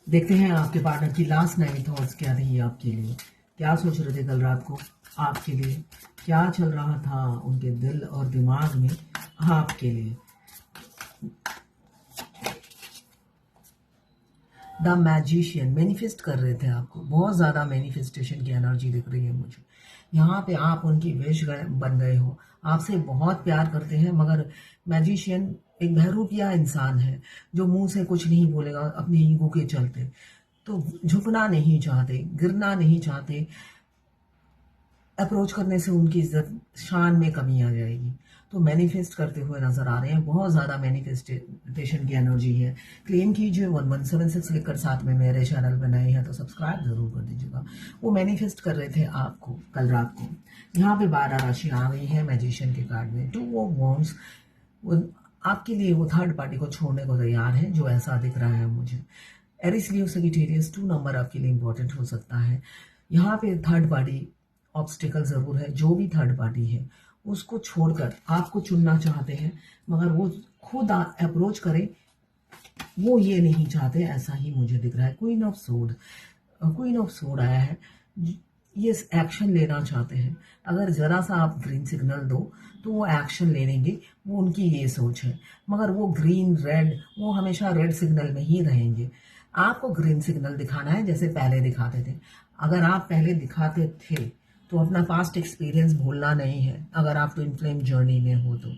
देखते हैं आपके पार्टनर की लास्ट नाइट थॉट्स क्या रही आपके लिए। क्या सोच रहे थे कल रात को आपके लिए, क्या चल रहा था उनके दिल और दिमाग में आपके लिए। द मैजिशियन मैनिफेस्ट कर रहे थे आपको, बहुत ज़्यादा मैनिफेस्टेशन की एनर्जी दिख रही है मुझे। यहाँ पे आप उनकी विश बन गए हो, आपसे बहुत प्यार करते हैं, मगर मैजिशियन एक बहरूपिया इंसान है जो मुंह से कुछ नहीं बोलेगा अपने ईगो के चलते। तो झुकना नहीं चाहते, गिरना नहीं चाहते। अप्रोच करने से उनकी इज्जत शान में कमी आ जाएगी। तो मैनिफेस्ट करते हुए नजर आ रहे हैं, बहुत ज़्यादा मैनिफेस्टेशन की एनर्जी है। क्लेम कीजिए 1176 लिखकर, साथ में मेरे चैनल पर नए हैं तो सब्सक्राइब जरूर कर दीजिएगा। वो मैनिफेस्ट कर रहे थे आपको कल रात को। यहाँ पे 12 राशि आ गई है मैजिशियन के कार्ड में। 2 ऑफ वॉन्ड्स, आपके लिए वो थर्ड पार्टी को छोड़ने को तैयार है, जो ऐसा दिख रहा है मुझे। एरिस लियो सजिटेरियस 2 नंबर आपके लिए इंपॉर्टेंट हो सकता है। यहाँ पे थर्ड पार्टी ऑब्स्टिकल ज़रूर है, जो भी थर्ड पार्टी है उसको छोड़कर आपको चुनना चाहते हैं, मगर वो खुद अप्रोच करे वो ये नहीं चाहते, ऐसा ही मुझे दिख रहा है। क्वीन ऑफ सोड आया है, ये एक्शन लेना चाहते हैं। अगर ज़रा सा आप ग्रीन सिग्नल दो तो वो एक्शन ले लेंगे, वो उनकी ये सोच है। मगर वो ग्रीन रेड, वो हमेशा रेड सिग्नल में ही रहेंगे। आपको ग्रीन सिग्नल दिखाना है जैसे पहले दिखाते थे। अगर आप पहले दिखाते थे तो अपना पास्ट एक्सपीरियंस भूलना नहीं है। अगर आप ट्विन फ्लेम जर्नी में हो तो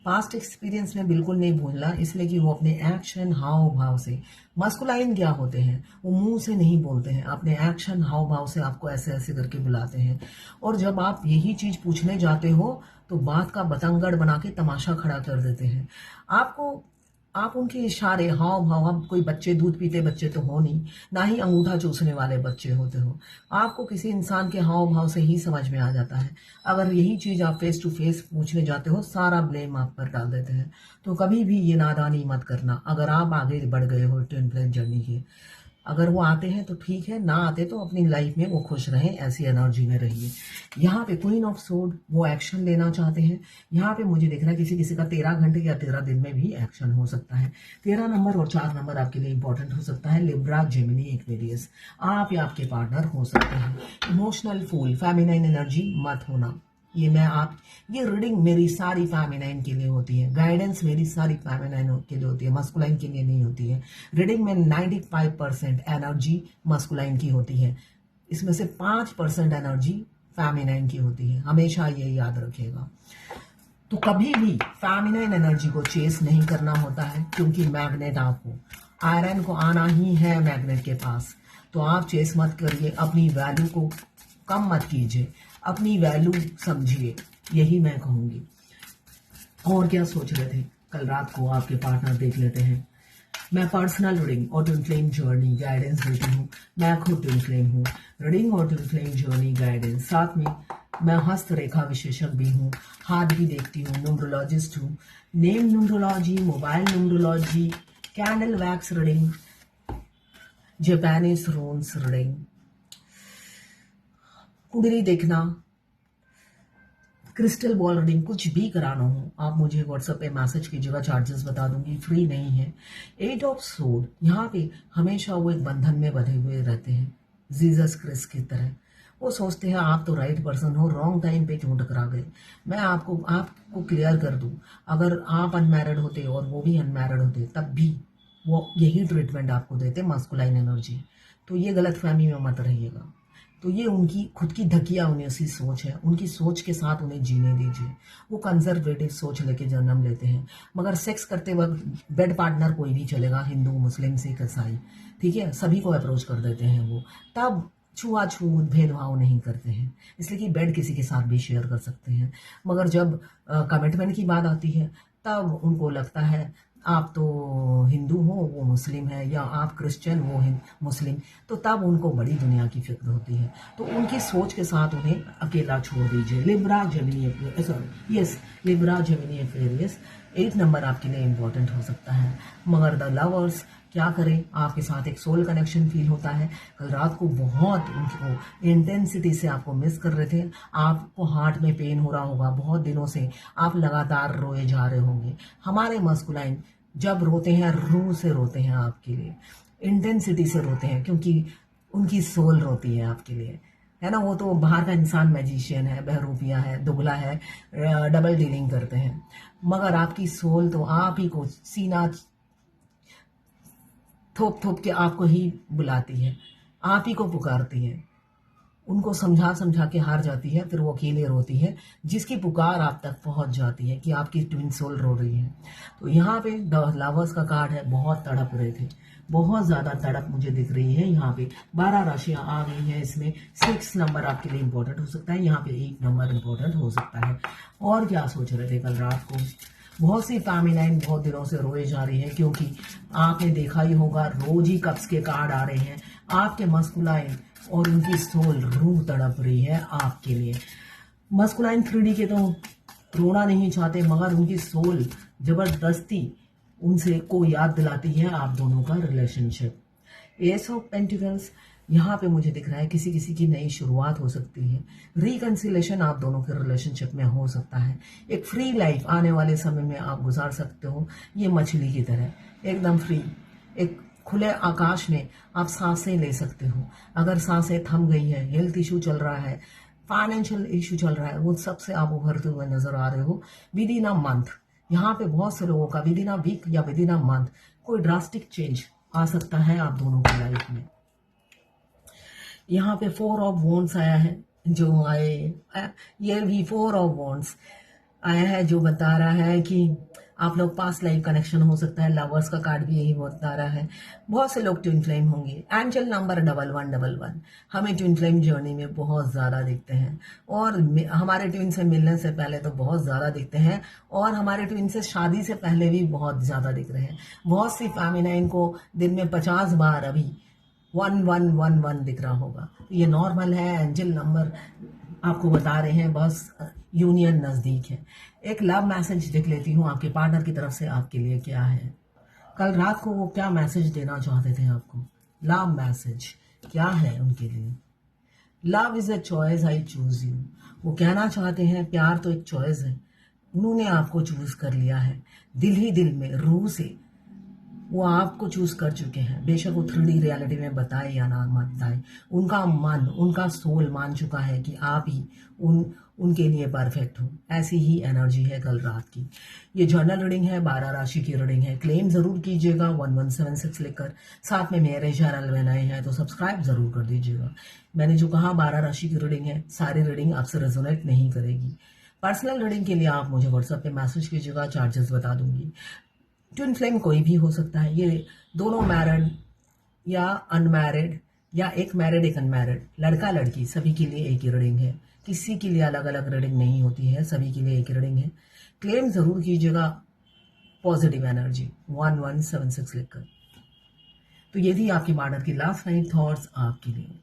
पास्ट एक्सपीरियंस में बिल्कुल नहीं भूलना, इसलिए कि वो अपने एक्शन हाव भाव से, मस्कुलाइन क्या होते हैं, वो मुंह से नहीं बोलते हैं, अपने एक्शन हाव भाव से आपको ऐसे ऐसे करके बुलाते हैं। और जब आप यही चीज पूछने जाते हो तो बात का बतंगड़ बना के तमाशा खड़ा कर देते हैं आपको। आप उनके इशारे हाव भाव, आप कोई बच्चे, दूध पीते बच्चे तो हो नहीं, ना ही अंगूठा चूसने वाले बच्चे होते हो। आपको किसी इंसान के हाव भाव से ही समझ में आ जाता है। अगर यही चीज आप फेस टू फेस पूछने जाते हो, सारा ब्लेम आप पर डाल देते हैं। तो कभी भी ये नादानी मत करना। अगर आप आगे बढ़ गए हो ट्विन फ्लेम जर्नी के, अगर वो आते हैं तो ठीक है, ना आते तो अपनी लाइफ में वो खुश रहें, ऐसी एनर्जी में रहिए। यहाँ पे क्वीन ऑफ सोड, वो एक्शन लेना चाहते हैं। यहाँ पे मुझे दिख रहा है किसी किसी का 13 घंटे या 13 दिन में भी एक्शन हो सकता है। 13 नंबर और 4 नंबर आपके लिए इंपॉर्टेंट हो सकता है। लिब्रा, जेमिनी, एक्वेरियस, आप या आपके पार्टनर हो सकते हैं। इमोशनल फूल, फेमिनाइन एनर्जी मत होना। ये रीडिंग मेरी सारी फेमिनाइन के लिए होती है, गाइडेंस मेरी सारी फेमिनाइन के लिए होती है, मस्कुलाइन के लिए नहीं होती है। रीडिंग में 95% एनर्जी मस्कुलाइन की होती है, इसमें से 5% एनर्जी फेमिनाइन की होती है, हमेशा ये याद रखिएगा। तो कभी भी फेमिनाइन एनर्जी को चेस नहीं करना होता है, क्योंकि मैग्नेट आप हो, आयरन को आना ही है मैग्नेट के पास। तो आप चेस मत करिए, अपनी वैल्यू को कम मत कीजिए, अपनी वैल्यू समझिए, यही मैं कहूंगी। और क्या सोच रहे थे कल रात को आपके पार्टनर, देख लेते हैं। मैं पर्सनल रीडिंग और ट्विन फ्लेम जर्नी गाइडेंस देती हूँ। मैं खुद ट्विन फ्लेम हूँ, रीडिंग और ट्विन फ्लेम जर्नी गाइडेंस, साथ में मैं हस्तरेखा विशेषज्ञ भी हूँ, हाथ भी देखती हूँ, न्यूमरोलॉजिस्ट हूँ। Name numerology, mobile numerology, candle wax reading, Japanese रून्स reading, कुंडली देखना, क्रिस्टल बॉल रीडिंग, कुछ भी कराना हो आप मुझे व्हाट्सएप पे मैसेज कीजिएगा, चार्जेस बता दूंगी, फ्री नहीं है। 8 ऑफ सोड, यहाँ पे हमेशा वो एक बंधन में बंधे हुए रहते हैं, जीसस क्रिस्ट की तरह। वो सोचते हैं आप तो राइट पर्सन हो, रॉन्ग टाइम पे क्यों टकरा गए। मैं आपको क्लियर कर दूं, अगर आप अनमैरिड होते और वो भी अनमैरिड होते तब भी वो यही ट्रीटमेंट आपको देते, मास्कुलाइन एनर्जी। तो ये गलत फहमी में मत रहिएगा। तो ये उनकी खुद की धकिया उन्हें सी सोच है, उनकी सोच के साथ उन्हें जीने दीजिए। वो कंजर्वेटिव सोच लेके जन्म लेते हैं, मगर सेक्स करते वक्त बेड पार्टनर कोई भी चलेगा, हिंदू, मुस्लिम, सिख, ईसाई, ठीक है, सभी को अप्रोच कर देते हैं वो। तब छुआछूत भेदभाव नहीं करते हैं, इसलिए कि बेड किसी के साथ भी शेयर कर सकते हैं। मगर जब कमिटमेंट की बात आती है तब उनको लगता है आप तो हिंदू हो, वो मुस्लिम है, या आप क्रिश्चियन, वो मुस्लिम, तो तब उनको बड़ी दुनिया की फिक्र होती है। तो उनकी सोच के साथ उन्हें अकेला छोड़ दीजिए। Libra, Gemini, sorry, yes, Libra, Gemini, Aquarius, 8 number आपके लिए इंपॉर्टेंट हो सकता है। मगर द लवर्स क्या करें, आपके साथ एक सोल कनेक्शन फील होता है। कल रात को बहुत उनको इंटेंसिटी से आपको मिस कर रहे थे, आपको हार्ट में पेन हो रहा होगा, बहुत दिनों से आप लगातार रोए जा रहे होंगे। हमारे मस्कुलाइन जब रोते हैं, रूह से रोते हैं आपके लिए। इंटेंसिटी से रोते हैं, क्योंकि उनकी सोल रोती है आपके लिए, है ना। वो तो बाहर का इंसान मैजिशियन है, बहरूपिया है, दुगला है, डबल डीलिंग करते हैं, मगर आपकी सोल तो आप ही को सीना थोप थोप के आपको ही बुलाती है, आप ही को पुकारती है। उनको समझा समझा के हार जाती है, फिर वो अकेले रोती है, जिसकी पुकार आप तक पहुंच जाती है कि आपकी ट्विन सोल रो रही है। तो यहाँ पे द लवर्स का कार्ड है, बहुत तड़प रहे थे, बहुत ज़्यादा तड़प मुझे दिख रही है। यहाँ पे 12 राशियाँ आ गई हैं, इसमें 6 नंबर आपके लिए इंपॉर्टेंट हो सकता है, यहाँ पे 1 नंबर इंपॉर्टेंट हो सकता है। और क्या सोच रहे थे कल रात को? बहुत सी फैमिलाइन बहुत दिनों से रोए जा रही है, क्योंकि आपने देखा ही होगा रोज ही कप्स के कार्ड आ रहे हैं। आपके मस्कुलाइन और उनकी सोल रूह तड़प रही है आपके लिए। मस्कुलाइन 3D के तो रोना नहीं चाहते, मगर उनकी सोल जबरदस्ती उनसे को याद दिलाती है आप दोनों का रिलेशनशिप। एस ऑफ पेंटिकल्स यहाँ पे मुझे दिख रहा है किसी किसी की नई शुरुआत हो सकती है, रिकंसिलेशन आप दोनों के रिलेशनशिप में हो सकता है। एक फ्री लाइफ आने वाले समय में आप गुजार सकते हो, ये मछली की तरह एकदम फ्री, एक खुले आकाश में आप सांसें ले सकते हो। अगर सांसें थम गई है, हेल्थ इशू चल रहा है, फाइनेंशियल इशू चल रहा है, वो सबसे आप उभरते हुए नजर आ रहे हो विद इन अ मंथ। यहाँ पे बहुत से लोगों का विद इन अ वीक या विद इन अ मंथ कोई ड्रास्टिक चेंज आ सकता है आप दोनों की लाइफ में। यहाँ पे 4 ऑफ वॉन्ड्स आया है, जो ये भी 4 ऑफ वॉन्ड्स आया है, जो बता रहा है कि आप लोग पास्ट लाइफ कनेक्शन हो सकता है। लवर्स का कार्ड भी यही बता रहा है। बहुत से लोग ट्विन फ्लेम होंगे। एंजल नंबर 1111 हमें ट्विन फ्लेम जर्नी में बहुत ज़्यादा दिखते हैं, और हमारे ट्विन से मिलने से पहले तो बहुत ज़्यादा दिखते हैं, और हमारे ट्विन से शादी से पहले भी बहुत ज़्यादा दिख रहे हैं। बहुत सी फैमिनाइन को दिन में 50 बार अभी 1111 दिख रहा होगा। तो ये नॉर्मल है, एंजल नंबर आपको बता रहे हैं बस यूनियन नज़दीक है। एक लव मैसेज देख लेती हूँ आपके पार्टनर की तरफ से आपके लिए क्या है। कल रात को वो क्या मैसेज देना चाहते थे आपको, लव मैसेज क्या है उनके लिए? Love is a choice, I choose you. वो कहना चाहते हैं प्यार तो एक चॉइस है, उन्होंने आपको चूज कर लिया है, दिल ही दिल में, रूह से वो आपको चूज कर चुके हैं। बेशक वो 3D रियलिटी में बताए या ना बताए, उनका मन, उनका सोल मान चुका है कि आप ही उनके लिए परफेक्ट हो। ऐसी ही एनर्जी है कल रात की। ये जर्नल रीडिंग है, 12 राशि की रीडिंग है। क्लेम जरूर कीजिएगा 1176 लिखकर। साथ में मेरे चैनल में नए हैं तो सब्सक्राइब जरूर कर दीजिएगा। मैंने जो कहा 12 राशि की रीडिंग है, सारी रीडिंग आपसे रेजोनेट नहीं करेगी। पर्सनल रीडिंग के लिए आप मुझे व्हाट्सएप पे मैसेज कीजिएगा, चार्जेस बता दूंगी। ट्विन फ्लेम कोई भी हो सकता है, ये दोनों मैरिड या अनमैरिड, या एक मैरिड एक अनमैरिड, लड़का लड़की सभी के लिए एक ही रीडिंग है। किसी के लिए अलग अलग रीडिंग नहीं होती है, सभी के लिए एक ही रीडिंग है। क्लेम जरूर कीजिएगा पॉजिटिव एनर्जी 1176 लिखकर। तो ये थी आपकी पार्टनर की लास्ट 9 थॉट्स आपके लिए।